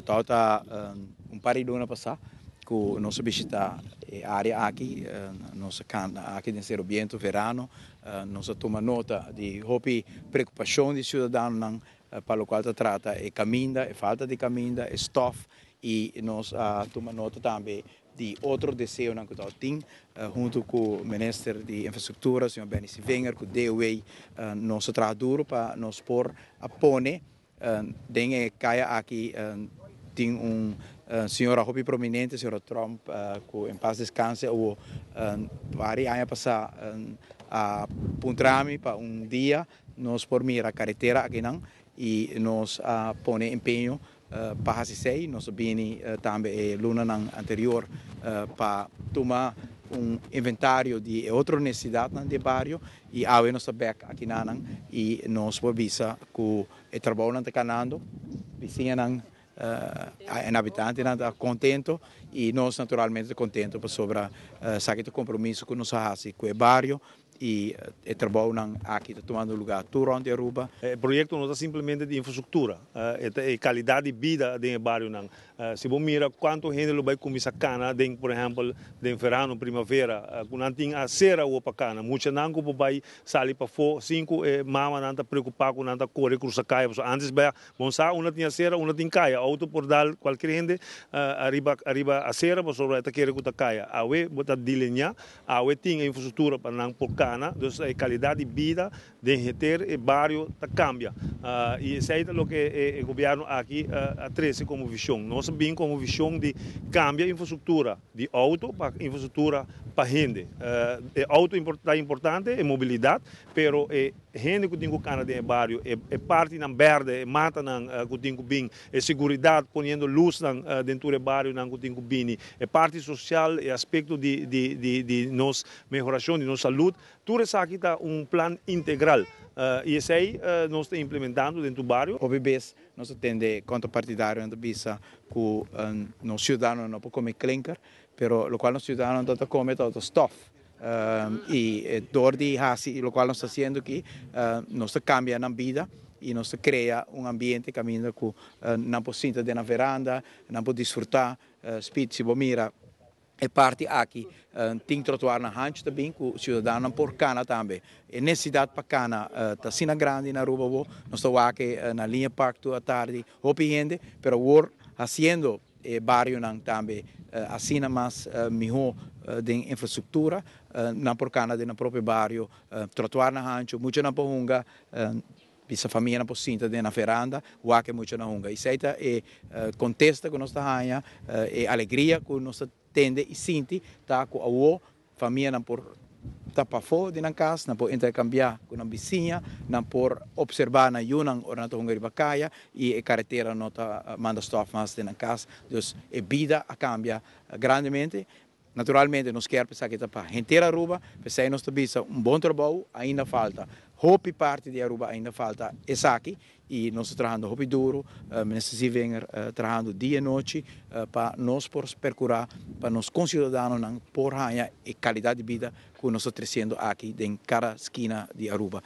Tota par de anos passar que nós visita a área aqui, nós canta aqui no Serobiento, verano, nós toma nota de hobby preocupação de cidadão para o qual se trata é caminho, é falta de caminho, é stof e nós toma nota também de outro desejo que nós temos, junto com o Ministério de Infraestrutura, o Sr. Benicio Wenger, com o DOE, nós trabalhamos duro para nós pôr a pone, tem caia aqui, tem senhora hobby prominente, senhora Trump, que em paz descanse, o vários anos passar a puntrami para dia, nós por mirar a carretera aqui não, e nós pone empenho para sei, nós bini também luna anterior para tomar inventário de outra necessidade no bairro e ao nosso back aqui nan e nós por visa que o trabalho não está canando, vizinha não habitante não está contento e nós naturalmente contento por sobre o compromisso que nós fazemos com o bairro e o trabalho aqui está tomando lugar tudo onde Aruba. O projeto não é simplesmente de infraestrutura, é qualidade de vida do bairro. Se você mira quanto gente vai começar cana, por exemplo, no verano, primavera, quando tem a cera ou para cana, muitos não vai sair para fora, cinco mama não está preocupado com não correr cruzar caia, antes vai, bonsa, uma tinha cera, uma tinha caia, auto por dar qualquer gente arriba a cera, mas sobre esta querer que caia, awe botar dilinha, awe tem infraestrutura para não por cana, então a qualidade de vida de ter o bairro cambia, e isso é o que o governo aqui traz como visão. Nós bem como visão de cambiar a infraestrutura de auto para infraestrutura para gente. Auto é importante, é mobilidade, pero gente que tem que cana de bairro é parte na verde, mata na que tem que bem, é segurança, ponendo luz dentro do bairro na que tem que bem, é parte social, é aspecto de nossa melhoração de nossa saúde. Tudo isso aqui está plano integral. E isso aí nós estamos implementando dentro do bairro. OBBs, nós temos contrapartidário na visa que os cidadãos não podem comer clinker, mas o qual os cidadãos não podem comer todo stuff. E dor de hasi, o qual nós estamos fazendo aqui, nós cambia na vida e nós cria ambiente que não pode sentar na veranda, não pode desfrutar, se mira. É parte aqui, tem trotuar na rancho também, que o cidadão não por cana também. É necessidade para cana, está sina grande na Aruba, nós estamos aqui na linha Park à tarde, hopi gente, pero agora, fazendo bairro também, assina mais melhor de infraestrutura, não por cana no próprio bairro, trotuar na rancho, muito na porunga, essa família não pode sentar na veranda, o que muito na runga. Isso é contesta que nós estamos é alegria que nós tende e sente, tá com a família não por tapar fora na casa, não por intercambiar com a vizinha, não por observar na yunang ou na tunga ribacaia e a carretera não tá manda stop mais na casa, então a vida cambia grandemente. Naturalmente, nós queremos pensar que para a inteira Aruba, pensar nós temos bom trabalho, ainda falta. Hopi parte de Aruba ainda falta essa aqui e nós estamos trabalhando hopi duro, Ministério Wenger trabalhando dia e noite para nós percurar, para nós concidadãos por ganhar a qualidade de vida que nós estamos trazendo aqui em cada esquina de Aruba.